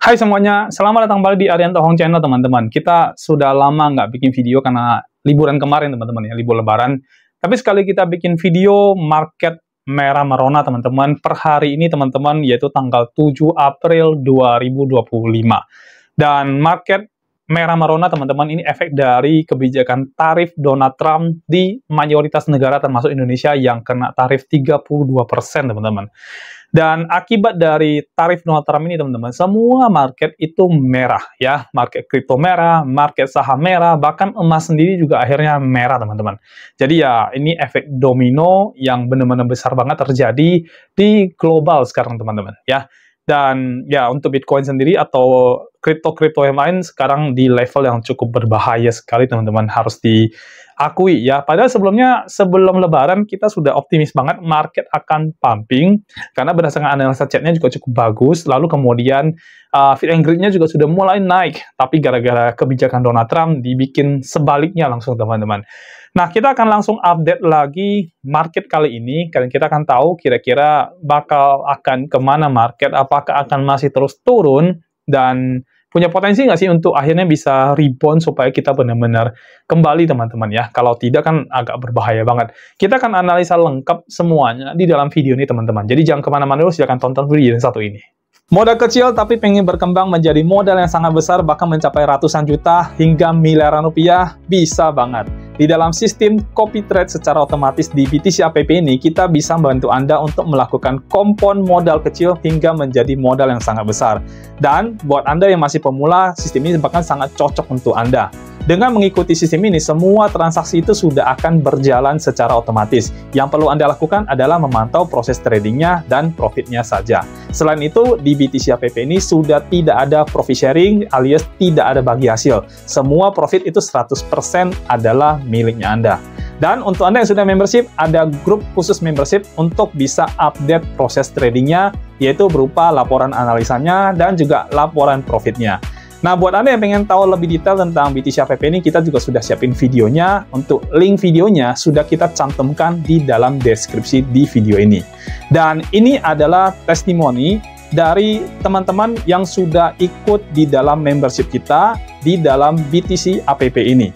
Hai semuanya, selamat datang kembali di Arianto Hong Channel teman-teman. Kita sudah lama nggak bikin video karena liburan kemarin teman-teman ya, libur lebaran. Tapi sekali kita bikin video market merah merona teman-teman per hari ini teman-teman, yaitu tanggal 7 April 2025. Dan market merah merona teman-teman ini efek dari kebijakan tarif Donald Trump di mayoritas negara termasuk Indonesia yang kena tarif 32% teman-teman. Dan akibat dari tarif Donald Trump ini teman-teman, semua market itu merah ya, market kripto merah, market saham merah, bahkan emas sendiri juga akhirnya merah teman-teman. Jadi ya ini efek domino yang benar-benar besar banget terjadi di global sekarang teman-teman ya. Dan ya untuk Bitcoin sendiri atau kripto-kripto yang lain sekarang di level yang cukup berbahaya sekali teman-teman, harus diakui ya. Padahal sebelumnya sebelum lebaran kita sudah optimis banget market akan pumping karena berdasarkan analisa chartnya juga cukup bagus. Lalu kemudian feed and greed-nya juga sudah mulai naik, tapi gara-gara kebijakan Donald Trump dibikin sebaliknya langsung teman-teman. Nah, kita akan langsung update lagi market kali ini, karena kita akan tahu kira-kira bakal akan kemana market, apakah akan masih terus turun, dan punya potensi nggak sih untuk akhirnya bisa rebound supaya kita benar-benar kembali teman-teman ya. Kalau tidak kan agak berbahaya banget. Kita akan analisa lengkap semuanya di dalam video ini teman-teman. Jadi jangan kemana-mana dulu, silahkan tonton video yang satu ini. Modal kecil tapi pengen berkembang menjadi modal yang sangat besar, bahkan mencapai ratusan juta hingga miliaran rupiah, bisa banget. Di dalam sistem copy trade secara otomatis di BTC App ini, kita bisa membantu Anda untuk melakukan kompon modal kecil hingga menjadi modal yang sangat besar. Dan buat Anda yang masih pemula, sistem ini bahkan sangat cocok untuk Anda. Dengan mengikuti sistem ini, semua transaksi itu sudah akan berjalan secara otomatis. Yang perlu Anda lakukan adalah memantau proses tradingnya dan profitnya saja. Selain itu, di BTC App ini sudah tidak ada profit sharing alias tidak ada bagi hasil. Semua profit itu 100% adalah miliknya Anda. Dan untuk Anda yang sudah membership, ada grup khusus membership untuk bisa update proses tradingnya, yaitu berupa laporan analisanya dan juga laporan profitnya. Nah, buat Anda yang pengen tahu lebih detail tentang BTC App ini, kita juga sudah siapin videonya. Untuk link videonya sudah kita cantumkan di dalam deskripsi di video ini. Dan ini adalah testimoni dari teman-teman yang sudah ikut di dalam membership kita di dalam BTC App ini.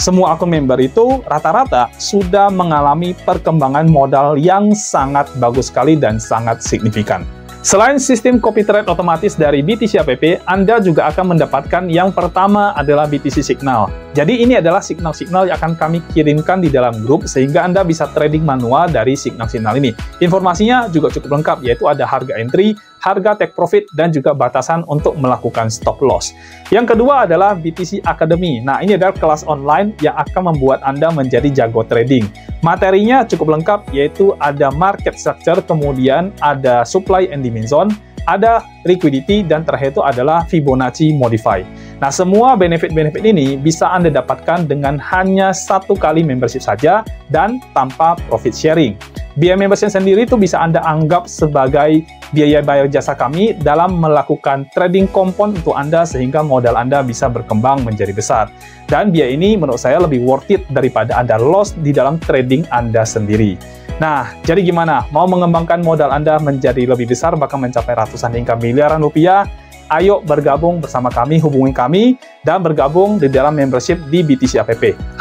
Semua akun member itu rata-rata sudah mengalami perkembangan modal yang sangat bagus sekali dan sangat signifikan. Selain sistem copy trade otomatis dari BTC App, Anda juga akan mendapatkan yang pertama adalah BTC Signal. Jadi ini adalah signal-signal yang akan kami kirimkan di dalam grup sehingga Anda bisa trading manual dari signal-signal ini. Informasinya juga cukup lengkap, yaitu ada harga entry, harga take profit, dan juga batasan untuk melakukan stop loss. Yang kedua adalah BTC Academy. Nah, ini adalah kelas online yang akan membuat Anda menjadi jago trading. Materinya cukup lengkap, yaitu ada market structure, kemudian ada supply and demand zone, ada liquidity, dan terakhir itu adalah Fibonacci Modify. Nah, semua benefit-benefit ini bisa Anda dapatkan dengan hanya satu kali membership saja dan tanpa profit sharing. Biaya membership sendiri itu bisa Anda anggap sebagai biaya bayar jasa kami dalam melakukan trading kompon untuk Anda sehingga modal Anda bisa berkembang menjadi besar. Dan biaya ini menurut saya lebih worth it daripada Anda loss di dalam trading Anda sendiri. Nah, jadi gimana? Mau mengembangkan modal Anda menjadi lebih besar, bahkan mencapai ratusan hingga miliaran rupiah? Ayo bergabung bersama kami, hubungi kami, dan bergabung di dalam membership di BTC App.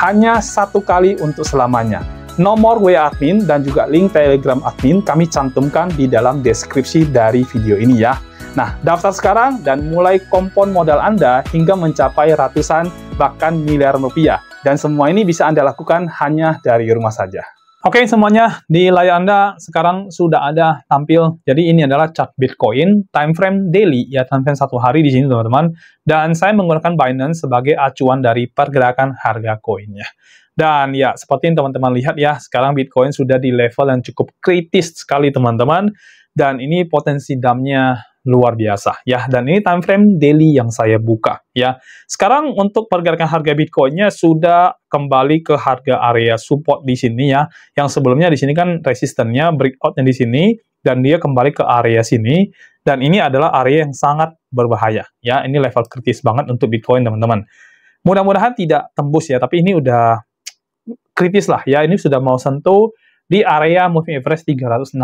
Hanya satu kali untuk selamanya. Nomor WA admin dan juga link Telegram admin kami cantumkan di dalam deskripsi dari video ini ya. Nah, daftar sekarang dan mulai kompon modal Anda hingga mencapai ratusan bahkan miliaran rupiah. Dan semua ini bisa Anda lakukan hanya dari rumah saja. Oke, semuanya di layar Anda sekarang sudah ada tampil. Jadi ini adalah chart Bitcoin, time frame daily, ya time frame satu hari di sini teman-teman. Dan saya menggunakan Binance sebagai acuan dari pergerakan harga koinnya. Dan ya, seperti yang teman-teman lihat ya, sekarang Bitcoin sudah di level yang cukup kritis sekali teman-teman. Dan ini potensi dump-nya luar biasa ya. Dan ini time frame daily yang saya buka ya. Sekarang untuk pergerakan harga Bitcoin-nya sudah kembali ke harga area support di sini ya. Yang sebelumnya di sini kan resistennya breakout-nya di sini dan dia kembali ke area sini. Dan ini adalah area yang sangat berbahaya ya. Ini level kritis banget untuk Bitcoin teman-teman. Mudah-mudahan tidak tembus ya, tapi ini udah kritis lah ya. Ini sudah mau sentuh di area moving average 365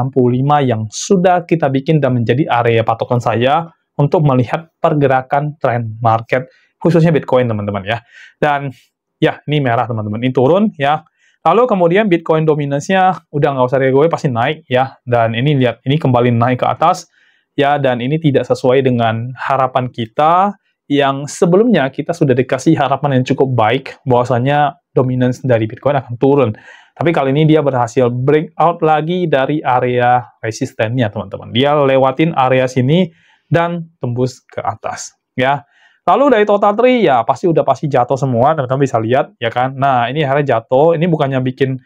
yang sudah kita bikin dan menjadi area patokan saya untuk melihat pergerakan tren market, khususnya Bitcoin, teman-teman ya. Dan ya, ini merah, teman-teman. Ini turun ya. Lalu kemudian Bitcoin dominasinya udah nggak usah diragukan, pasti naik ya. Dan ini lihat, ini kembali naik ke atas ya. Dan ini tidak sesuai dengan harapan kita yang sebelumnya kita sudah dikasih harapan yang cukup baik bahwasanya dominance dari Bitcoin akan turun. Tapi kali ini dia berhasil breakout lagi dari area resistennya, teman-teman. Dia lewatin area sini dan tembus ke atas ya. Lalu dari total tree ya pasti jatuh semua, teman-teman bisa lihat ya kan. Nah, ini akhirnya jatuh, ini bukannya bikin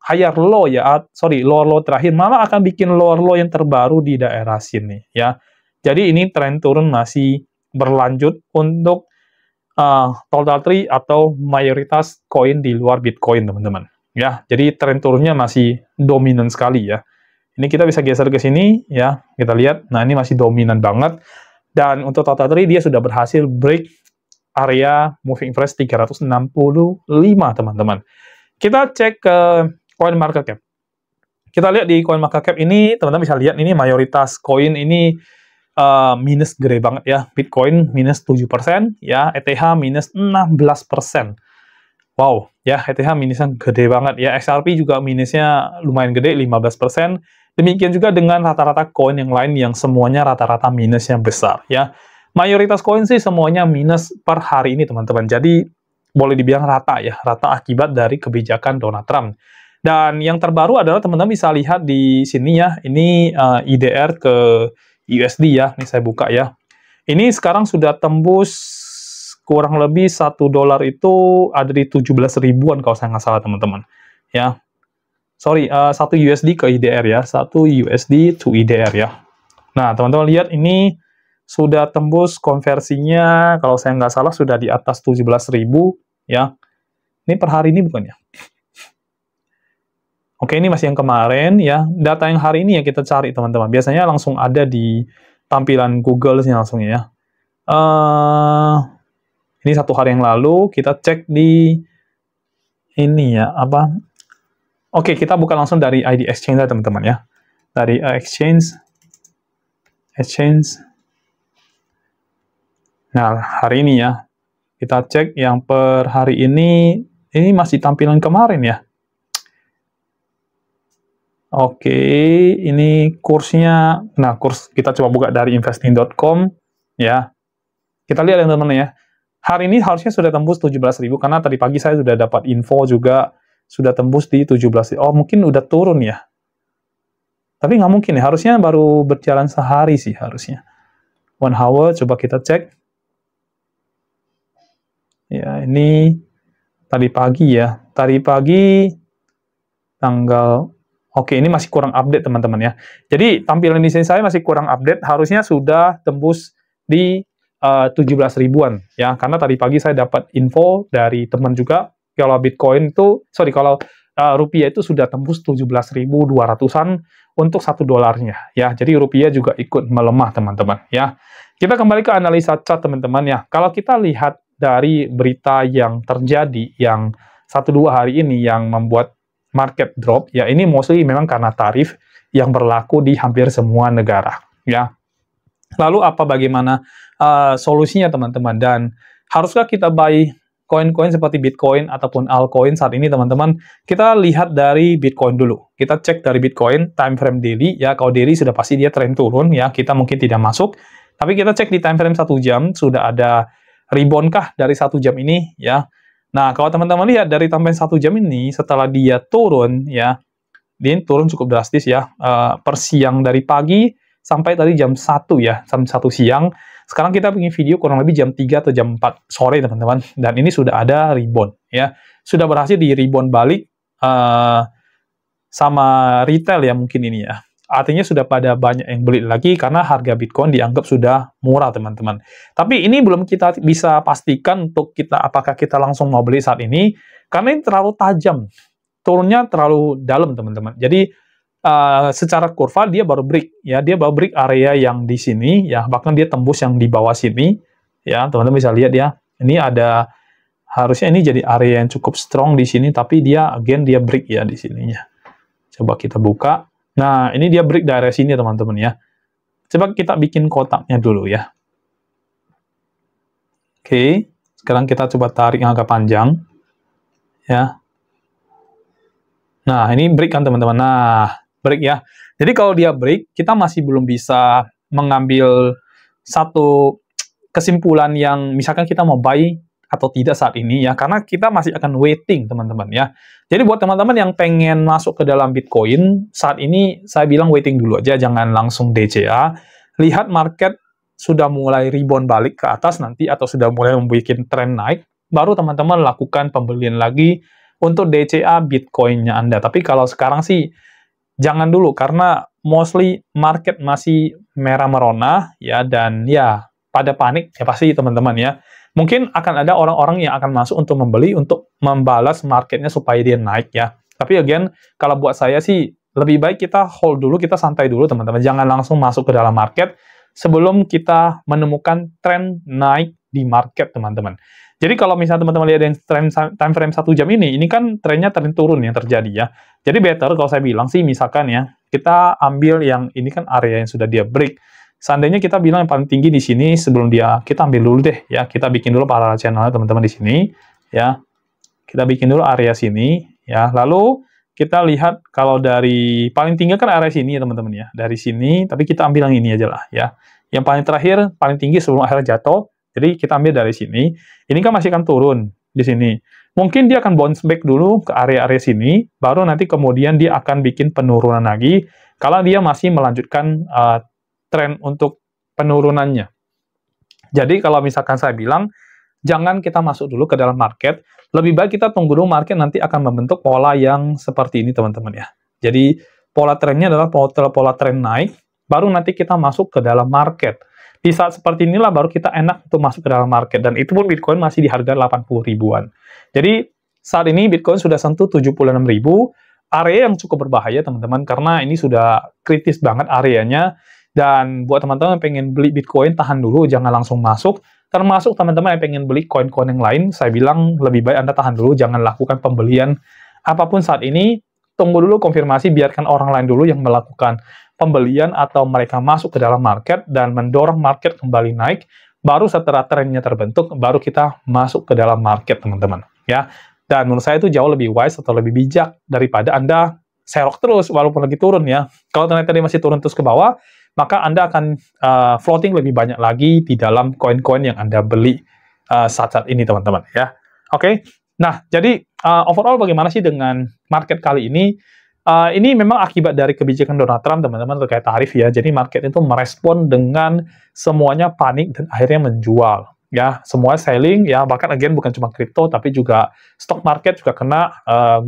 higher low ya, lower low terakhir, malah akan bikin lower low yang terbaru di daerah sini ya. Jadi ini tren turun masih berlanjut untuk total tree atau mayoritas koin di luar Bitcoin, teman-teman ya. Jadi tren turunnya masih dominan sekali ya. Ini kita bisa geser ke sini ya, kita lihat. Nah, ini masih dominan banget. Dan untuk total tree dia sudah berhasil break area moving average 365, teman-teman. Kita cek ke coin market cap. Kita lihat di coin market cap ini, teman-teman bisa lihat ini mayoritas koin ini minus gede banget ya. Bitcoin minus 7% ya, ETH minus 16%. Wow, ya ETH minusnya gede banget ya. XRP juga minusnya lumayan gede, 15%. Demikian juga dengan rata-rata koin yang lain yang semuanya rata-rata minusnya besar ya. Mayoritas koin sih semuanya minus per hari ini, teman-teman. Jadi boleh dibilang rata ya, rata akibat dari kebijakan Donald Trump. Dan yang terbaru adalah teman-teman bisa lihat di sini ya, ini IDR ke USD ya. Ini saya buka ya. Ini sekarang sudah tembus kurang lebih $1 itu ada di 17 ribuan kalau saya nggak salah, teman-teman ya. Sorry, 1 USD ke IDR ya, 1 USD to IDR ya. Nah, teman-teman lihat ini sudah tembus konversinya, kalau saya nggak salah sudah di atas 17.000 ya. Ini per hari ini bukan ya? Oke, ini masih yang kemarin ya. Data yang hari ini ya kita cari, teman-teman. Biasanya langsung ada di tampilan Google sih langsung ya. Ini 1 hari yang lalu, kita cek di ini ya, Oke, kita buka langsung dari ID Exchange, teman-teman ya. Dari Exchange. Nah, hari ini ya. Kita cek yang per hari ini masih tampilan kemarin ya. Oke, ini kursnya. Nah, kurs kita coba buka dari investing.com ya. Kita lihat ya, teman-teman ya. Hari ini harusnya sudah tembus 17.000 karena tadi pagi saya sudah dapat info juga sudah tembus di 17. Oh, mungkin udah turun ya. Tapi nggak mungkin ya, harusnya baru berjalan sehari sih harusnya. 1 hour, coba kita cek. Ya, ini tadi pagi ya. Tadi pagi tanggal... Oke, ini masih kurang update, teman-teman ya. Jadi, tampilan di sini saya masih kurang update. Harusnya sudah tembus di 17 ribuan ya. Karena tadi pagi saya dapat info dari teman juga, kalau Bitcoin itu, kalau rupiah itu sudah tembus 17.200-an untuk $1 ya. Jadi rupiah juga ikut melemah, teman-teman ya. Kita kembali ke analisa chart, teman-teman ya. Kalau kita lihat dari berita yang terjadi yang 1-2 hari ini yang membuat market drop ya, ini mostly memang karena tarif yang berlaku di hampir semua negara ya. Lalu bagaimana solusinya, teman-teman? Dan haruskah kita buy koin-koin seperti Bitcoin ataupun altcoin saat ini, teman-teman? Kita lihat dari Bitcoin dulu. Kita cek dari Bitcoin time frame daily ya. Kalau daily sudah pasti dia tren turun ya. Kita mungkin tidak masuk. Tapi kita cek di time frame 1 jam sudah ada rebound kah dari 1 jam ini ya. Nah, kalau teman-teman lihat dari time frame 1 jam ini setelah dia turun ya. Dia turun cukup drastis ya. Per siang dari pagi sampai tadi jam 1 ya, jam 1 siang. Sekarang kita bikin video kurang lebih jam 3 atau jam 4 sore, teman-teman. Dan ini sudah ada rebound ya. Sudah berhasil di rebound balik sama retail ya mungkin ini ya. Artinya sudah pada banyak yang beli lagi karena harga Bitcoin dianggap sudah murah, teman-teman. Tapi ini belum kita bisa pastikan untuk apakah kita langsung mau beli saat ini karena ini terlalu tajam. Turunnya terlalu dalam, teman-teman. Jadi secara kurva dia baru break ya, dia baru break area yang di sini ya, bahkan dia tembus yang di bawah sini ya, teman-teman bisa lihat ya. Ini ada harusnya ini jadi area yang cukup strong di sini, tapi dia dia break ya di sininya. Coba kita buka. Nah, ini dia break dari sini, teman-teman ya. Coba kita bikin kotaknya dulu ya. Oke, sekarang kita coba tarik yang agak panjang. Ya. Nah, ini break kan teman-teman. Nah, break ya. Jadi kalau dia break, kita masih belum bisa mengambil satu kesimpulan yang misalkan kita mau buy atau tidak saat ini ya, karena kita masih akan waiting teman-teman ya. Jadi buat teman-teman yang pengen masuk ke dalam Bitcoin, saat ini saya bilang waiting dulu aja, jangan langsung DCA. Lihat market sudah mulai rebound balik ke atas nanti, atau sudah mulai membuat tren naik, baru teman-teman lakukan pembelian lagi untuk DCA Bitcoin-nya Anda. Tapi kalau sekarang sih, jangan dulu, karena mostly market masih merah merona ya, dan ya pada panik ya pasti teman-teman ya. Mungkin akan ada orang-orang yang akan masuk untuk membeli, untuk membalas marketnya supaya dia naik ya. Tapi again, kalau buat saya sih, lebih baik kita hold dulu, kita santai dulu teman-teman. Jangan langsung masuk ke dalam market sebelum kita menemukan tren naik di market teman-teman. Jadi kalau misalnya teman-teman lihat yang tren time frame 1 jam ini kan trennya tren turun yang terjadi ya. Jadi better kalau saya bilang sih, misalkan ya, kita ambil yang ini kan area yang sudah dia break. Seandainya kita bilang yang paling tinggi di sini sebelum dia, kita ambil dulu deh ya, kita bikin dulu parallel channelnya teman-teman di sini ya. Kita bikin dulu area sini ya. Lalu kita lihat kalau dari paling tinggi kan area sini ya teman-teman ya. Dari sini, tapi kita ambil yang ini aja lah ya. Yang paling terakhir, paling tinggi sebelum akhirnya jatuh. Jadi kita ambil dari sini. Ini kan masih akan turun di sini. Mungkin dia akan bounce back dulu ke area-area sini, baru nanti kemudian dia akan bikin penurunan lagi kalau dia masih melanjutkan tren untuk penurunannya. Jadi kalau misalkan saya bilang, jangan kita masuk dulu ke dalam market, lebih baik kita tunggu dulu market nanti akan membentuk pola yang seperti ini teman-teman ya. Jadi pola trennya adalah pola tren naik, baru nanti kita masuk ke dalam market. Di saat seperti inilah baru kita enak untuk masuk ke dalam market, dan itu pun Bitcoin masih di harga 80 ribuan. Jadi saat ini Bitcoin sudah sentuh 76 ribu, area yang cukup berbahaya teman-teman, karena ini sudah kritis banget areanya. Dan buat teman-teman yang pengen beli Bitcoin, tahan dulu, jangan langsung masuk. Termasuk teman-teman yang pengen beli koin-koin yang lain, saya bilang lebih baik Anda tahan dulu, jangan lakukan pembelian apapun saat ini. Tunggu dulu konfirmasi, biarkan orang lain dulu yang melakukan pembelian atau mereka masuk ke dalam market dan mendorong market kembali naik. Baru setelah trennya terbentuk, baru kita masuk ke dalam market teman-teman. Ya. Dan menurut saya itu jauh lebih wise atau lebih bijak daripada Anda serok terus walaupun lagi turun ya. Kalau ternyata dia masih turun terus ke bawah, maka Anda akan floating lebih banyak lagi di dalam koin-koin yang Anda beli saat-saat ini, teman-teman. Ya, oke. Nah, jadi overall bagaimana sih dengan market kali ini? Ini memang akibat dari kebijakan Donald Trump, teman-teman, terkait tarif ya. Jadi market itu merespon dengan semuanya panik dan akhirnya menjual. Ya, semua selling ya. Bahkan again bukan cuma kripto, tapi juga stock market juga kena,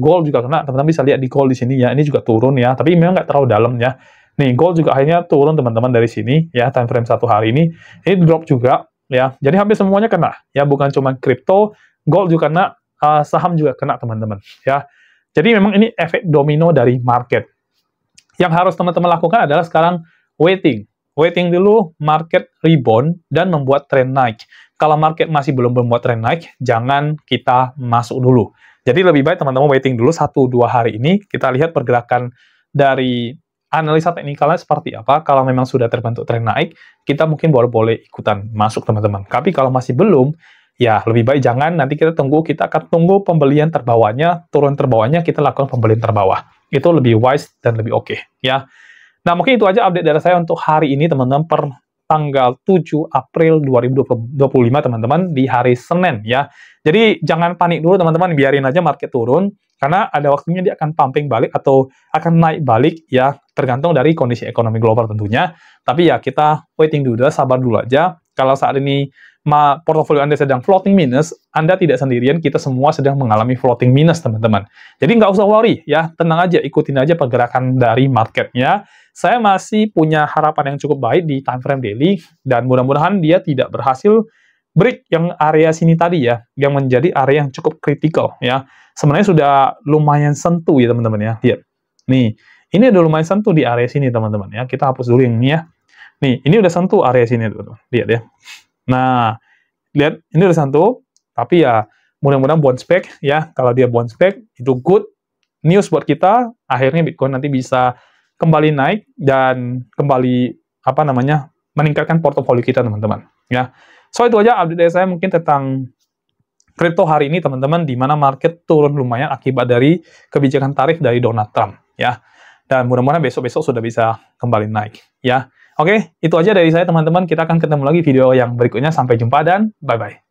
gold juga kena. Teman-teman bisa lihat di gold di sini ya. Ini juga turun ya, tapi memang nggak terlalu dalam ya. Nih, gold juga akhirnya turun teman-teman dari sini ya, time frame 1 hari ini. Ini drop juga ya. Jadi hampir semuanya kena ya, bukan cuma kripto, gold juga kena, saham juga kena teman-teman ya. Jadi memang ini efek domino dari market. Yang harus teman-teman lakukan adalah sekarang waiting. Waiting dulu market rebound dan membuat tren naik. Kalau market masih belum membuat tren naik, jangan kita masuk dulu. Jadi lebih baik teman-teman waiting dulu 1-2 hari ini, kita lihat pergerakan dari analisa teknikalnya seperti apa. Kalau memang sudah terbentuk tren naik, kita mungkin boleh ikutan masuk teman-teman. Tapi kalau masih belum, ya lebih baik jangan. Nanti kita akan tunggu pembelian terbawahnya, turun terbawahnya, kita lakukan pembelian terbawah. Itu lebih wise dan lebih oke ya. Nah, mungkin itu aja update dari saya untuk hari ini teman-teman, per tanggal 7 April 2025 teman-teman, di hari Senin ya. Jadi jangan panik dulu teman-teman, biarin aja market turun, karena ada waktunya dia akan pumping balik atau akan naik balik ya, tergantung dari kondisi ekonomi global tentunya. Tapi ya kita waiting dulu, sabar dulu aja. Kalau saat ini portofolio Anda sedang floating minus, Anda tidak sendirian, kita semua sedang mengalami floating minus teman-teman. Jadi nggak usah worry ya, tenang aja, ikutin aja pergerakan dari marketnya. Saya masih punya harapan yang cukup baik di time frame daily, dan mudah-mudahan dia tidak berhasil break yang area sini tadi ya, yang menjadi area yang cukup kritikal ya. Sebenarnya sudah lumayan sentuh ya teman-teman ya. Lihat. Nih, ini udah lumayan sentuh di area sini teman-teman ya. Kita hapus dulu yang ini ya. Nih, ini udah sentuh area sini teman-teman. Lihat ya. Nah, lihat ini udah sentuh, tapi ya mudah-mudahan bounce back ya. Kalau dia bounce back itu good news buat kita. Akhirnya Bitcoin nanti bisa kembali naik dan kembali meningkatkan portofolio kita, teman-teman. Ya, so itu aja update dari saya mungkin tentang kripto hari ini, teman-teman, di mana market turun lumayan akibat dari kebijakan tarif dari Donald Trump. Ya, dan mudah-mudahan besok-besok sudah bisa kembali naik. Ya, oke, itu aja dari saya, teman-teman. Kita akan ketemu lagi video yang berikutnya. Sampai jumpa dan bye-bye.